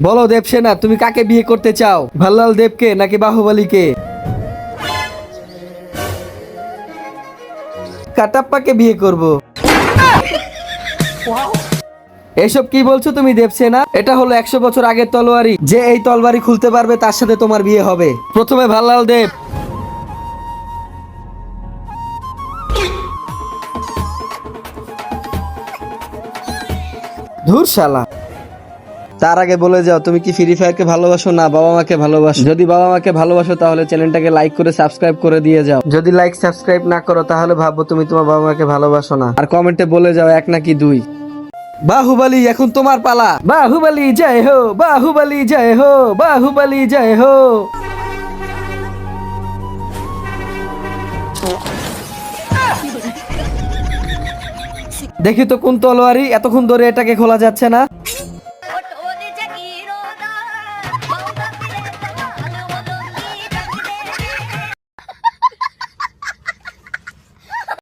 বলো দেবসেনা, তুমি কাকে বিয়ে করতে চাও, ভাল্লাল দেবকে নাকি বাহুবলীকে? কাটাপ্পাকে বিয়ে করব। এসব কি বলছো তুমি দেবসেনা? এটা হলো 100 বছর আগের তলোয়ারি। যে এই তলবারি খুলতে পারবে তার সাথে তোমার বিয়ে হবে। প্রথমে ভাল্লাল দেব। ধুর শালা। তার আগে বলে যাও, তুমি কি ফ্রি ফায়ারকে ভালোবাসো না বাবা মাকে ভালোবাসো? যদি বাবা মাকে ভালোবাসো তাহলে চ্যানেলটাকে লাইক করে সাবস্ক্রাইব করে দিয়ে যাও। যদি লাইক সাবস্ক্রাইব না করো তাহলে ভাববো তুমি তোমার বাবা মাকে ভালোবাসো না। আর কমেন্টে বলে যাও 1 নাকি 2। বাহুবলী, এখন তোমার পালা। বাহুবলী জয় হো, বাহুবলী জয় হো, বাহুবলী জয় হো। দেখি তো কোন তলোয়ারি, এতক্ষণ ধরে এটাকে খোলা যাচ্ছে না।